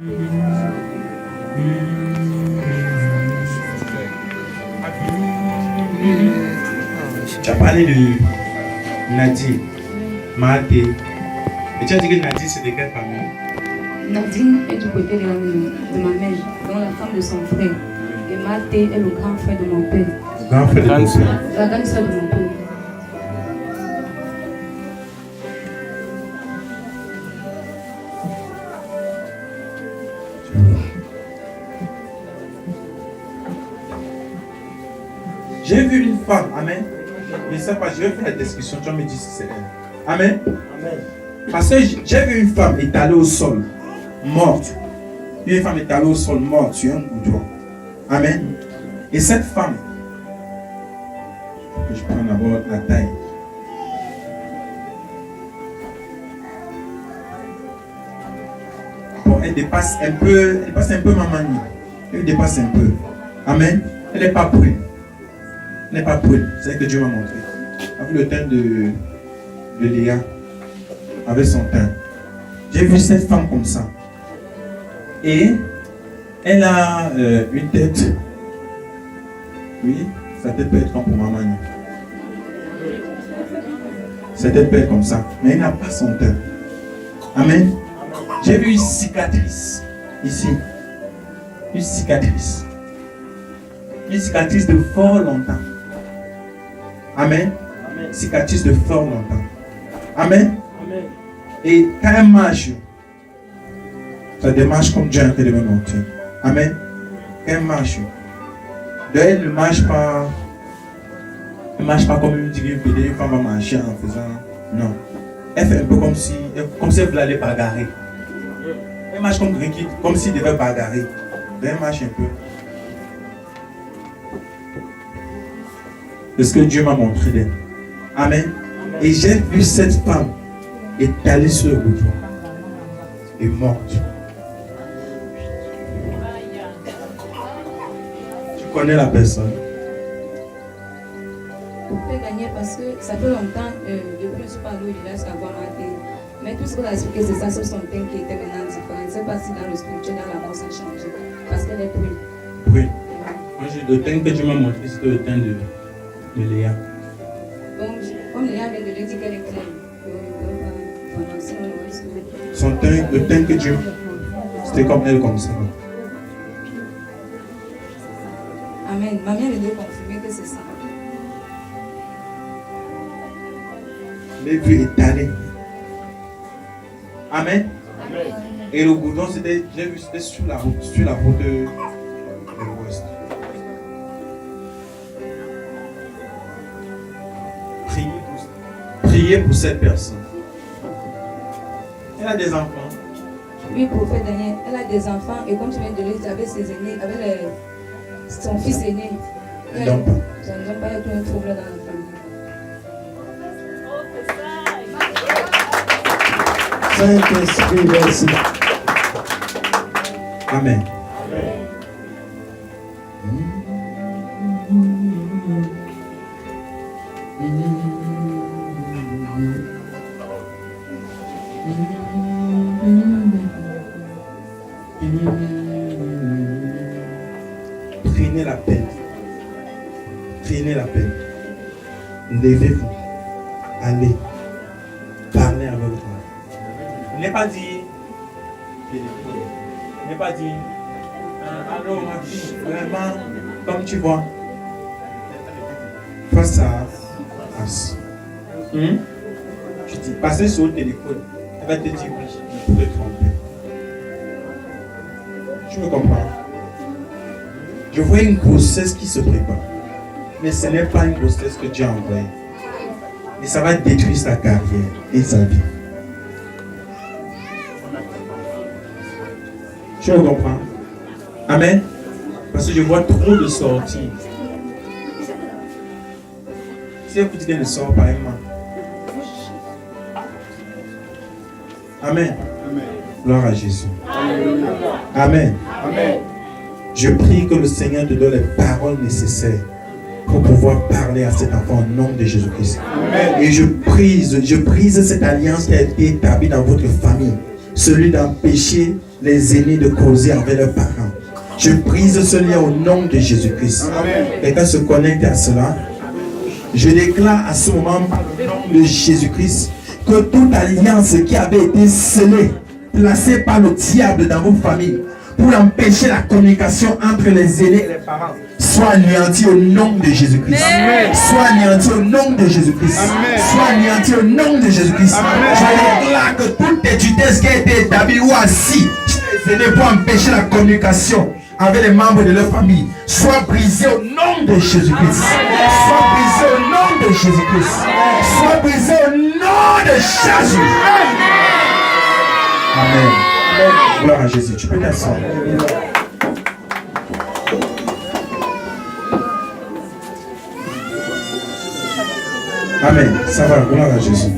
Tu as parlé de Nadine, Mahaté. Et tu as dit que Nadine, c'est de quelle famille? Nadine est du côté de ma mère, donc la femme de son frère. Et Mahaté est le grand frère de mon père. Le grand frère de ton père. La grande soeur de mon père. J'ai vu une femme, amen. Je ne sais pas, je vais faire la description, tu vas me dire si c'est elle. Amen. Amen. Parce que j'ai vu une femme étalée au sol, morte. Une femme étalée au sol, morte sur un goudron. Amen. Et cette femme, je prends d'abord la taille. Bon, elle dépasse un peu ma manie. Elle dépasse un peu. Amen. Elle n'est pas prête. Elle n'est pas prête. C'est ce que Dieu m'a montré. Avec le teint de Léa, avec son teint. J'ai vu cette femme comme ça. Et elle a une tête. Oui, sa tête peut être comme pour ma manie. Sa tête peut être comme ça. Mais elle n'a pas son teint. Amen. J'ai vu une cicatrice ici. Une cicatrice. Une cicatrice de fort longtemps. Amen. Amen. Cicatrice de fort longtemps. Amen. Amen. Et quand elle marche, ça démarche comme Dieu a fait de me montrer. Amen. Quand elle marche, elle ne marche pas. Elle ne marche pas comme une femme va marcher en faisant. Non. Elle fait un peu comme si elle voulait aller bagarrer. Elle marche comme s'il devait bagarrer. Elle marche un peu. C'est ce que Dieu m'a montré d'elle. Amen. Et j'ai vu cette femme étalée sur le goudron et morte. Tu connais la personne? Je peux gagner parce que ça fait longtemps, depuis que je suis parlé au village qu'à voir ma tête. Mais tout ce qu'on a expliqué, c'est ça, c'est son teint qui était maintenant différent. Je ne sais pas si dans le spirituel, dans la mort, ça a changé. Parce qu'elle est brune. Oui. Moi, le teint que tu m'as montré, c'était le teint de Léa. Donc, comme Léa vient de lui dire qu'elle est claire, son teint, le teint que Dieu, c'était comme elle, comme ça. Amen. Ma mère vient de confirmer que c'est ça. Les vues étalées. Amen. Amen. Et le goudron, c'était, j'ai vu, c'était sur la route de l'ouest. Priez pour cette personne. Elle a des enfants. Oui, prophète Daniel, elle a des enfants et comme tu viens de le dire, avec ses aînés, avec son fils aîné, ça ne donne pas être un trouble dans la famille. Saint-Esprit, merci. Amen. Prenez la peine. Prenez la peine. Levez-vous. Allez. Parlez avec vous. Il n'est pas dit. Il n'est pas dit. Alors, ma fille, vraiment, comme tu vois, face à face. Je dis, passez sur le téléphone. Elle va te dire oui, je pourrais tromper. Tu me comprends? Je vois une grossesse qui se prépare. Mais ce n'est pas une grossesse que Dieu a envoyée. Et ça va détruire sa carrière et sa vie. Tu me comprends? Amen. Parce que je vois trop de sorties. Si vous dites qu'elle ne sort pas, elle ment. Amen. Amen. Gloire à Jésus. Amen. Amen. Amen. Je prie que le Seigneur te donne les paroles nécessaires pour pouvoir parler à cet enfant au nom de Jésus-Christ. Amen. Et je brise cette alliance qui a été établie dans votre famille. Celui d'empêcher les aînés de causer avec leurs parents. Je brise ce lien au nom de Jésus-Christ. Quelqu'un se connecte à cela. Je déclare à ce moment, au nom de Jésus-Christ, que toute alliance qui avait été scellée, placée par le diable dans vos familles, pour empêcher la communication entre les aînés et les parents, soit anéantie au nom de Jésus-Christ. Soit anéantie au nom de Jésus-Christ. Soit anéantie au nom de Jésus-Christ. Je déclare que toute étudiante qui a été établie ou assis chez les aînés pour empêcher la communication avec les membres de leur famille, soit brisée au nom de Jésus-Christ. Soit brisée au nom de Jésus-Christ. Soit brisée au nom de Jésus. Amen. Gloire à Jésus. Tu peux t'asseoir. Amen. Ça va. Gloire à Jésus.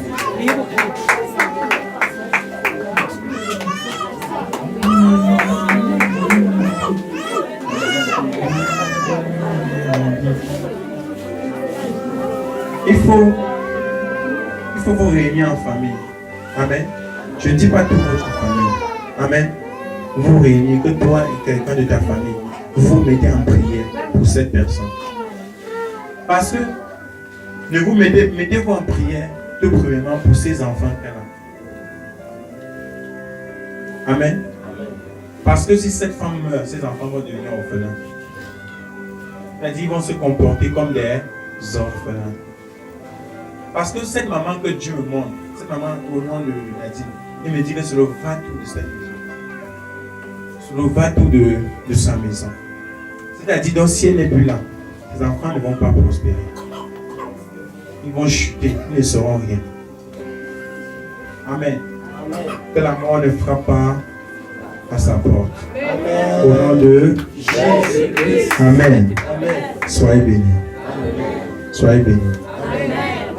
Il faut vous réunir en famille. Amen. Je ne dis pas toute votre famille. Amen. Vous réunir, que toi et quelqu'un de ta famille, vous mettez en prière pour cette personne. Parce que ne vous mettez-vous en prière tout premièrement pour ces enfants qu'elle a. Amen. Parce que si cette femme meurt, ces enfants vont devenir orphelins. C'est-à-dire ils vont se comporter comme des orphelins. Parce que cette maman que Dieu me montre, cette maman au nom de Nadine, il me dit que c'est le va-tout de sa maison. C'est le va-tout de sa maison. C'est-à-dire, donc, si elle n'est plus là, les enfants ne vont pas prospérer. Ils vont chuter, ils ne seront rien. Amen. Que la mort ne frappe pas à sa porte. Amen. Au nom de Jésus-Christ. Amen. Amen. Soyez bénis. Soyez bénis.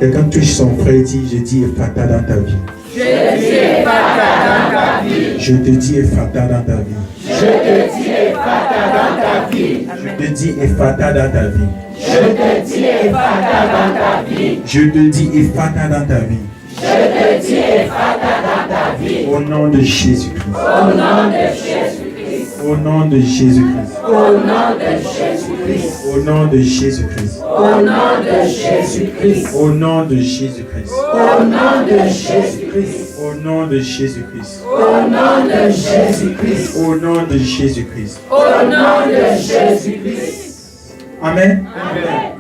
Quelqu'un touche son frère et dit, je dis Ephata dans ta vie. Je dis Ephata dans ta vie. Je te dis Ephata dans ta vie. Je te dis Ephata dans ta vie. Je te dis Ephata dans ta vie. Je te dis Ephata dans ta vie. Je te dis Ephata dans ta vie. Je te dis Ephata dans ta vie. Au nom de Jésus-Christ. Au nom de Jésus-Christ. Au nom de Jésus-Christ. Au nom de Jésus-Christ. Au nom de Jésus-Christ. Au nom de Jésus-Christ. Au nom de Jésus-Christ. Au nom de Jésus-Christ. Au nom de Jésus-Christ. Au nom de Jésus-Christ. Au nom de Jésus-Christ. Au nom de Jésus-Christ. Amen. Amen.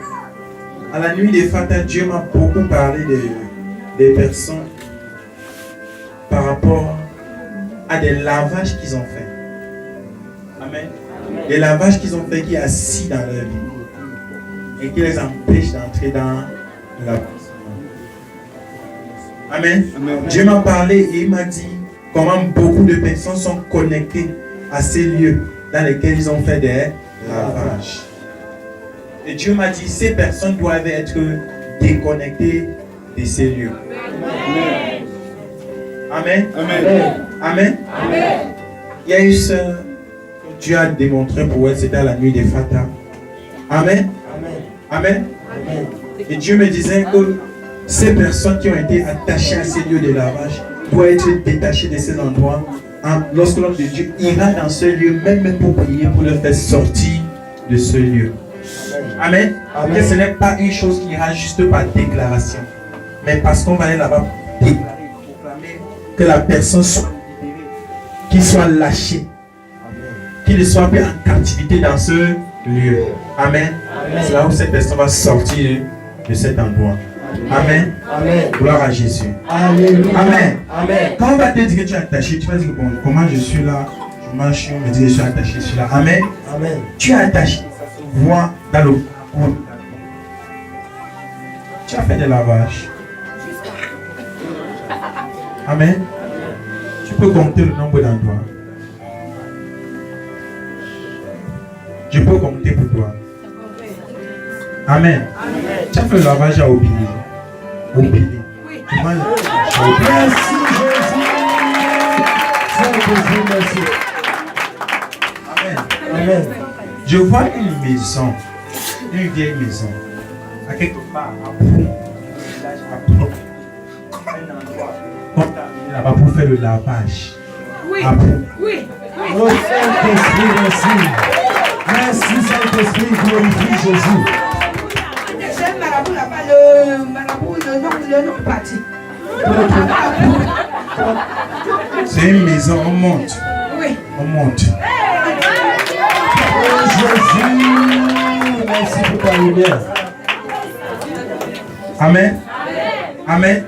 À la nuit des Fata, Dieu m'a beaucoup parlé des personnes par rapport à des lavages qu'ils ont fait. Amen. Des lavages qu'ils ont fait qui est assis dans leur vie et qui les empêche d'entrer dans la puissance. Amen. Amen. Dieu m'a parlé et il m'a dit comment beaucoup de personnes sont connectées à ces lieux dans lesquels ils ont fait des lavages. Et Dieu m'a dit ces personnes doivent être déconnectées de ces lieux. Amen. Amen. Amen. Amen. Il y a une sœur que Dieu a démontré pour elle, c'était à la nuit des Fata. Amen. Amen. Amen. Et Dieu me disait que ces personnes qui ont été attachées à ces lieux de lavage doivent être détachées de ces endroits. Lorsque l'homme de Dieu ira dans ce lieu, même pour prier, pour le faire sortir de ce lieu. Amen. Amen. Et ce n'est pas une chose qui ira juste par déclaration, mais parce qu'on va aller là-bas déclarer, proclamer que la personne soit libérée, qu'il soit lâché, qu'il ne soit plus en captivité dans ce lieu. Amen. C'est là où cette personne va sortir de cet endroit. Amen. Amen. Gloire à Jésus. Alléluia. Amen. Amen. Quand on va te dire que tu es attaché, tu vas dire bon, comment je suis là, je marche, on me dit que je suis attaché, je suis là. Amen. Amen. Tu es attaché. Vois dans le parcours. Tu as fait des lavages. Amen. Tu peux compter le nombre d'endroits. Je peux compter pour toi. Amen. Amen. Tu as fait le lavage à Obili. Obili. Oui. Merci Jésus. Merci. Amen. Amen. Je vois une maison, une vieille maison, à quelque part, à Prou, un endroit, là-bas pour faire le lavage. Oui. À Prou. Oui. Oh Saint-Esprit, merci. Merci Saint-Esprit, glorifie Jésus. J'aime marabout là-bas, le nom parti. C'est une maison, on monte. Oui. On monte. Oh Jésus, merci pour ta lumière. Amen. Amen.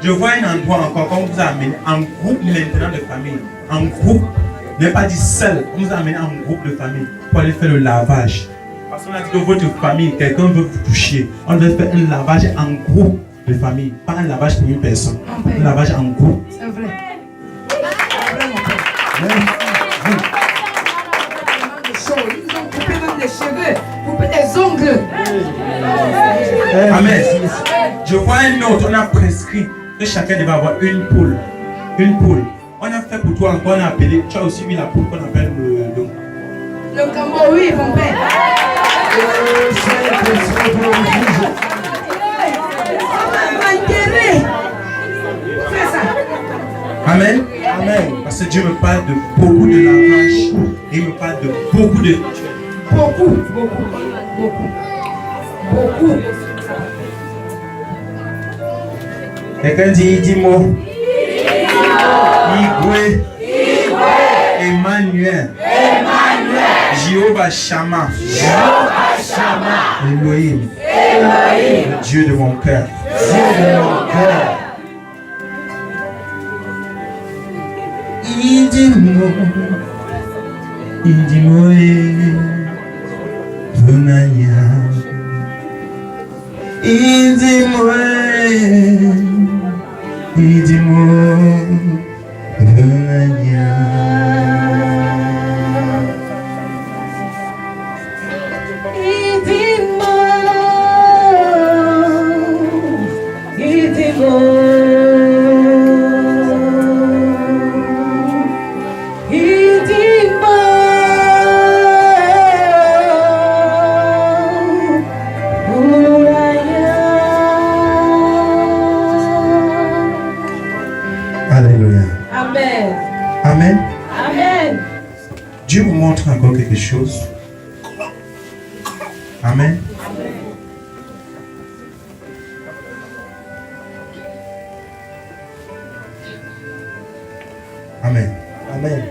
Je vois un endroit encore qu'on vous a amené en groupe maintenant de famille. En groupe, ne pas dit seul. On vous a amené en groupe de famille pour aller faire le lavage. Parce qu'on a dit que votre famille, quelqu'un veut vous toucher. On doit faire un lavage en groupe de famille. Pas un lavage pour une personne. Un lavage en groupe. C'est vrai. Ils ont coupé même les cheveux, coupé les ongles. Amen. Je vois un autre, on a prescrit que chacun devait avoir une poule. Une poule. On a fait pour toi encore, on a appelé. Tu as aussi mis la poule qu'on appelle le cambo, oui, mon père. Fais ça. Amen. Amen. Parce que Dieu me parle de beaucoup de lavage. Il me parle de beaucoup de. Beaucoup. Quelqu'un dit Idimo. Igwe. Emmanuel. Jéhovah Shammah. Elohim. Le Dieu de mon cœur. Idimo Bunanya. Idimo Bunanya. Alléluia. Amen. Amen. Amen. Dieu vous montre encore quelque chose. Amen. Amen. Amen.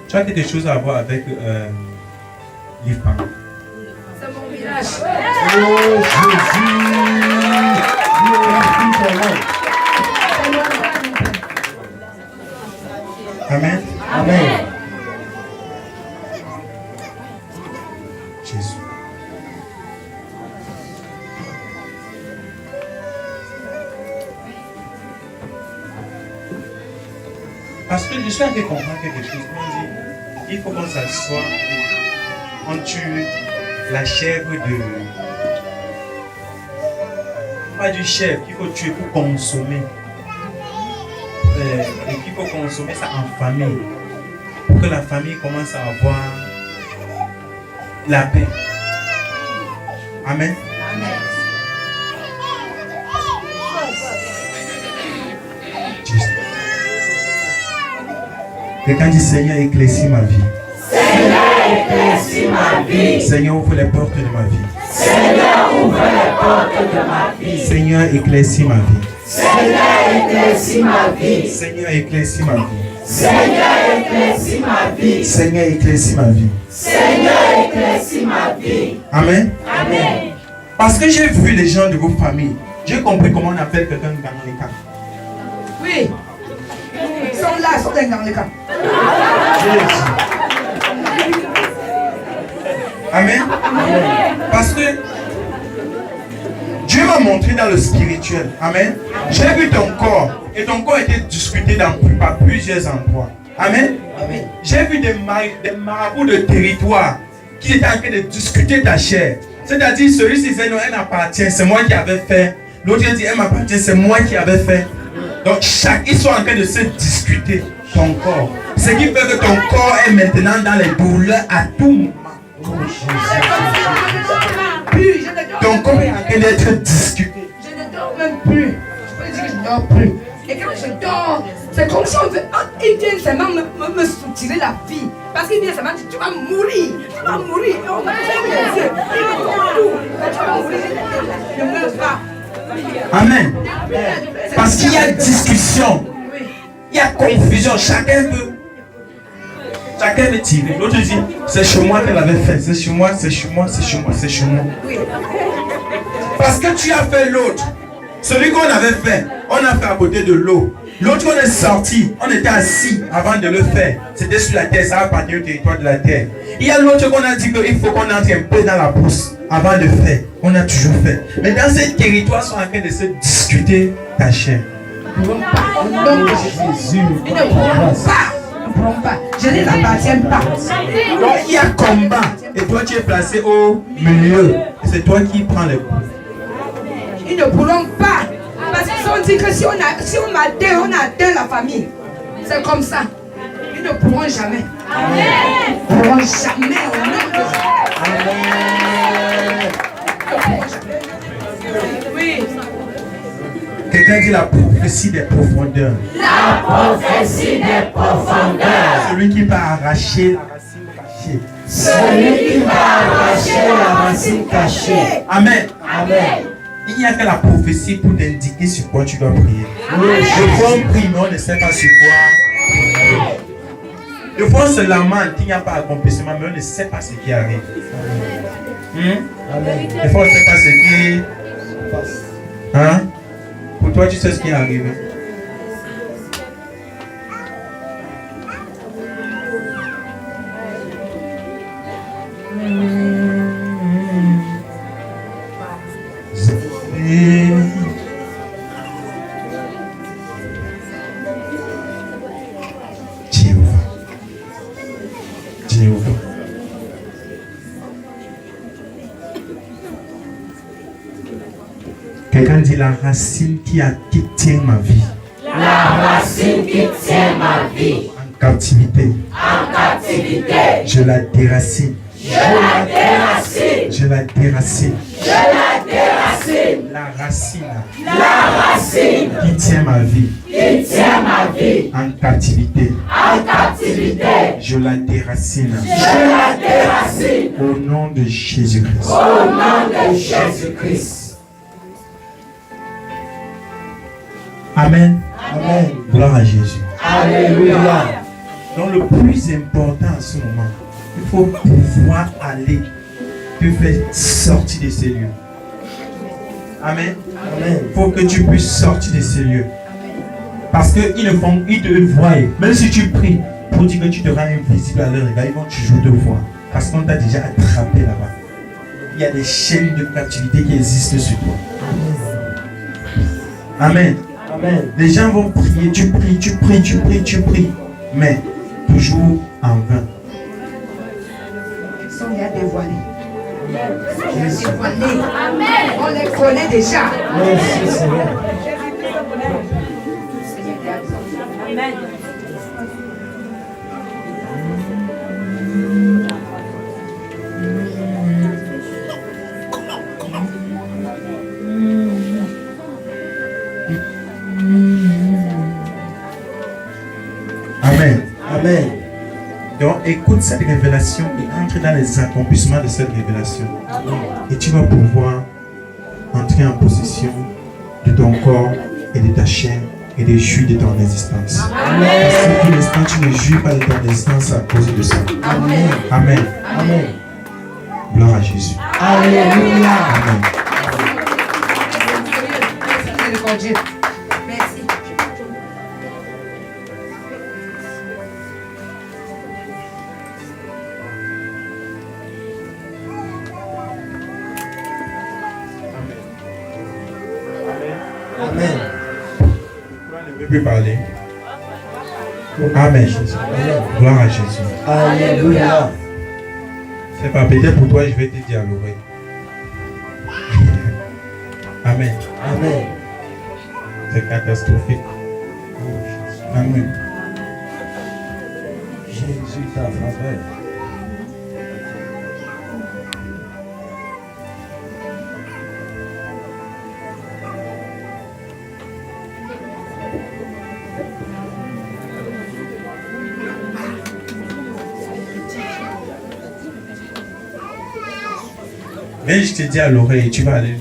Tu as quelque chose à voir avec l'IFPA. C'est mon village. Oh Jésus, glorifie ton nom. Amen. Amen. Jésus. Parce que je suis en train de comprendre quelque chose. On dit, il faut qu'on s'assoie, on tue la chèvre de... Pas du chèvre qu'il faut tuer pour consommer. Et qu'il faut consommer ça en famille. Pour que la famille commence à avoir la paix. Amen. Jésus. Quelqu'un dit Seigneur, éclaircis ma vie. Seigneur, éclaircis ma vie. Seigneur, ouvre les portes de ma vie. Seigneur, ouvre les portes de ma vie. Seigneur, éclaircis ma vie. Seigneur, éclaircis ma vie. Seigneur, éclaircis ma vie. Seigneur, éclaircis ma vie. Seigneur, éclaircis ma vie. Seigneur, éclaircis ma vie. Amen. Amen. Parce que j'ai vu les gens de vos familles. J'ai compris comment on appelle quelqu'un dans les cas. Oui. Ils sont là, ils sont dans le camp. Amen. Parce que Dieu m'a montré dans le spirituel. Amen. J'ai vu ton corps. Et ton corps était discuté dans plusieurs endroits. Amen. J'ai vu des marabouts de territoire qui étaient en train de discuter ta chair. C'est-à-dire, celui-ci disait non, elle m'appartient, c'est moi qui avais fait. L'autre dit, elle m'appartient, c'est moi qui avais fait. Donc, ils sont en train de se discuter ton corps. Ce qui fait que ton corps est maintenant dans les douleurs à tout moment. Ton corps est en train d'être discuté. Je ne dors même plus. Je peux dire que je ne dors plus. Et quand je dors, c'est comme si ils viennent seulement me soutirer la vie. Parce qu'ils viennent seulement dire, tu vas mourir. Tu vas mourir. Et on m'a fermé les yeux. Ils me font tout. Mais tu vas mourir. Je ne meurs pas. Amen. Parce qu'il y a discussion. Il y a confusion. Chacun veut tirer. L'autre dit, c'est chez moi qu'elle avait fait. C'est chez moi, c'est chez moi, c'est chez moi, c'est chez moi. Parce que tu as fait l'autre. Celui qu'on avait fait, on a fait à côté de l'eau. L'autre qu'on est sorti, on était assis avant de le faire. C'était sur la terre, ça appartient au territoire de la terre. Il y a l'autre qu'on a dit qu'il faut qu'on entre un peu dans la brousse avant de faire. On a toujours fait. Mais dans ce territoire, ils sont en train de se discuter ta chair. Ils ne pourront pas. Je ne les appartiens pas. Donc il y a combat. Et toi tu es placé au milieu. Et c'est toi qui prends les coups. Ils ne pourront pas. Parce qu'ils ont dit que si on atteint la famille. C'est comme ça. Ils ne pourront jamais. Amen. Ils ne pourront jamais au nom de Jésus. Amen. Ils ne pourront jamais. Oui. Quelqu'un dit la prophétie des profondeurs. La prophétie des profondeurs. Celui qui va arracher la racine cachée. Celui qui va arracher la racine cachée. Amen. Amen. Il n'y a que la prophétie pour t'indiquer sur quoi tu dois prier. Des fois on prie mais on ne sait pas sur quoi. Des fois on se lamente qu'il n'y a pas d'accomplissement mais on ne sait pas ce qui arrive. Des fois on ne sait pas ce qui passe. Hein? Pour toi tu sais ce qui est arrivé. Quelqu'un dit la racine qui tient ma vie. La racine qui tient ma vie. En captivité. En captivité. Je la déracine. Je la déracine. Je la déracine. Je la déracine. La racine. La racine. Qui tient ma vie. Qui tient ma vie. En captivité. En captivité. Je la déracine. Je la déracine. Au nom de Jésus-Christ. Au nom de Jésus-Christ. Amen. Amen. Gloire à Jésus. Alléluia. Donc le plus important à ce moment, il faut pouvoir aller te faire sortir de ces lieux. Amen. Amen. Il faut que tu puisses sortir de ces lieux. Parce qu'ils te voient. Même si tu pries pour dire que tu te rends invisible à leur égard, ils vont toujours te voir. Parce qu'on t'a déjà attrapé là-bas. Il y a des chaînes de captivité qui existent sur toi. Amen. Amen. Les gens vont prier, tu pries, mais toujours en vain. Ils sont déjà dévoilés. Dévoilés. Amen. On les connaît déjà. Merci Seigneur. Amen. Amen. Amen. Donc écoute cette révélation et entre dans les accomplissements de cette révélation. Et tu vas pouvoir entrer en possession de ton corps et de ta chair et de jouir de ton existence. Amen. Parce que pour l'instant tu ne jouis pas de ton existence à cause de ça. Amen. Amen. Amen. Gloire à Jésus. Alléluia. Amen. Merci. Amen. On ne peut plus parler. Amen. Gloire à Jésus. Alléluia. C'est pas peut-être pour toi, je vais te dire à l'oreille. Amen. Amen. C'est catastrophique. Amen. Jésus ta faveur. Mais je te dis à l'oreille, tu vas aller.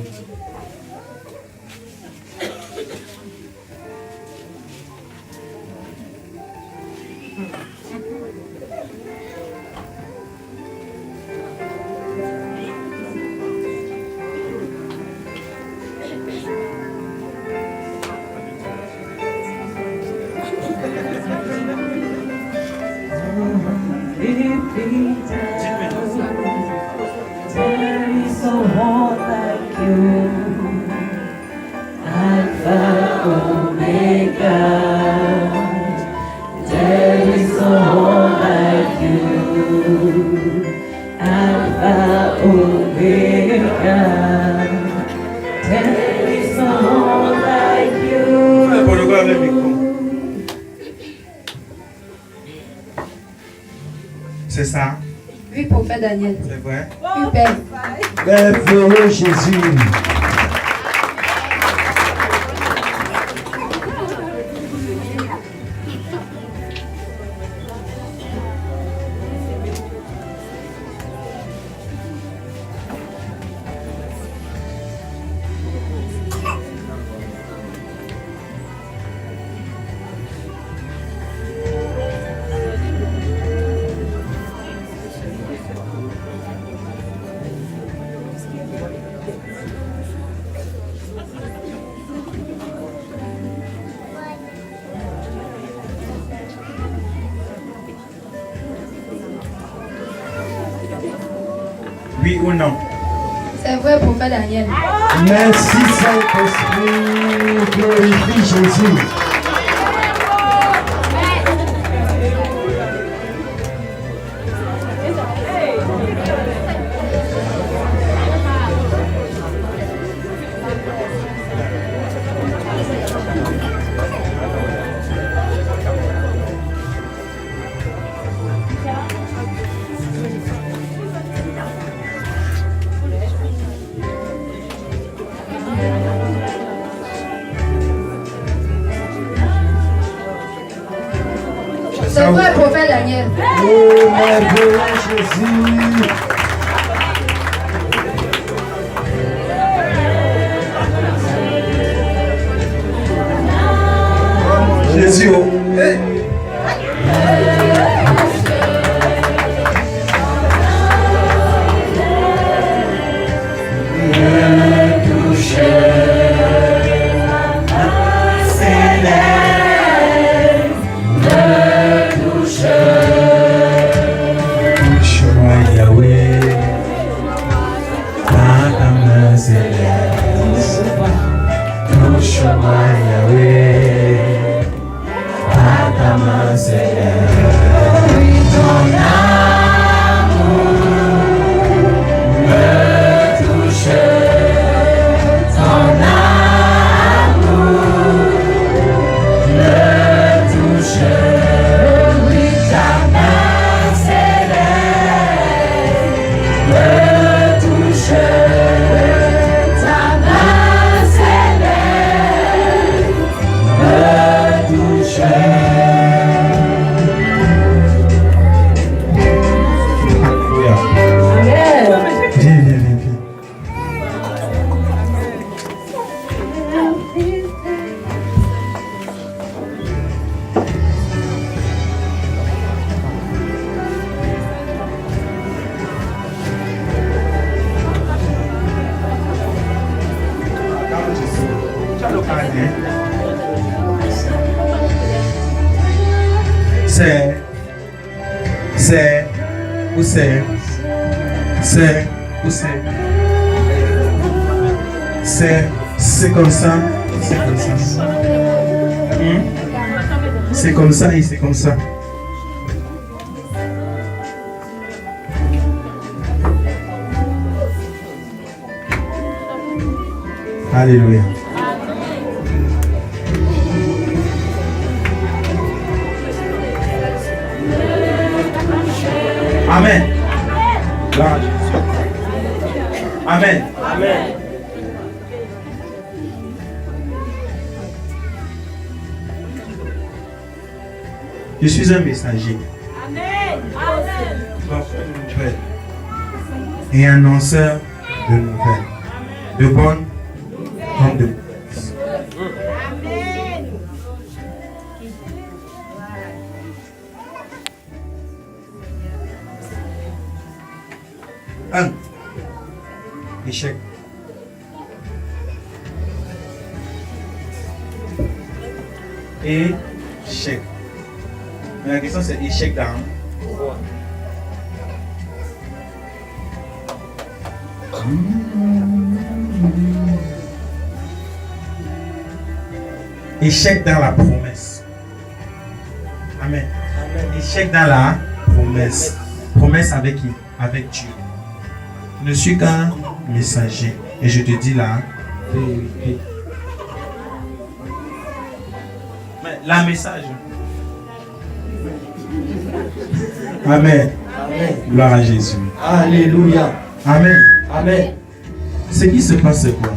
C'est ça? Oui, prophète Daniel. C'est vrai? Oui, Père. Lève Jésus. Oui ou non? C'est vrai, prophète Daniel. Merci Saint-Esprit, glorifie Jésus. C'est vrai, prophète Daniel. Oh, merveilleux Jésus. Jésus, oh. Hey. C'est comme ça, c'est comme ça. C'est comme ça et c'est comme ça. Alléluia. Amen. Amen. Amen. Je suis un messager. Amen. Et annonceur de nouvelles. De bonnes comme de mauvaises. Amen. Un. Échec. Échec. Mais la question c'est échec dans quoi? Échec dans la promesse. Amen. Échec dans la promesse. Promesse avec qui? Avec Dieu. Je ne suis qu'un messager et je te dis la vérité. Mais la message. Amen. Amen. Gloire à Jésus. Alléluia. Amen. Amen. Ce qui se passe c'est quoi?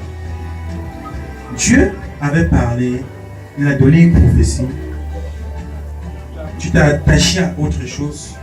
Dieu avait parlé, il a donné une prophétie. Tu t'es attaché à autre chose.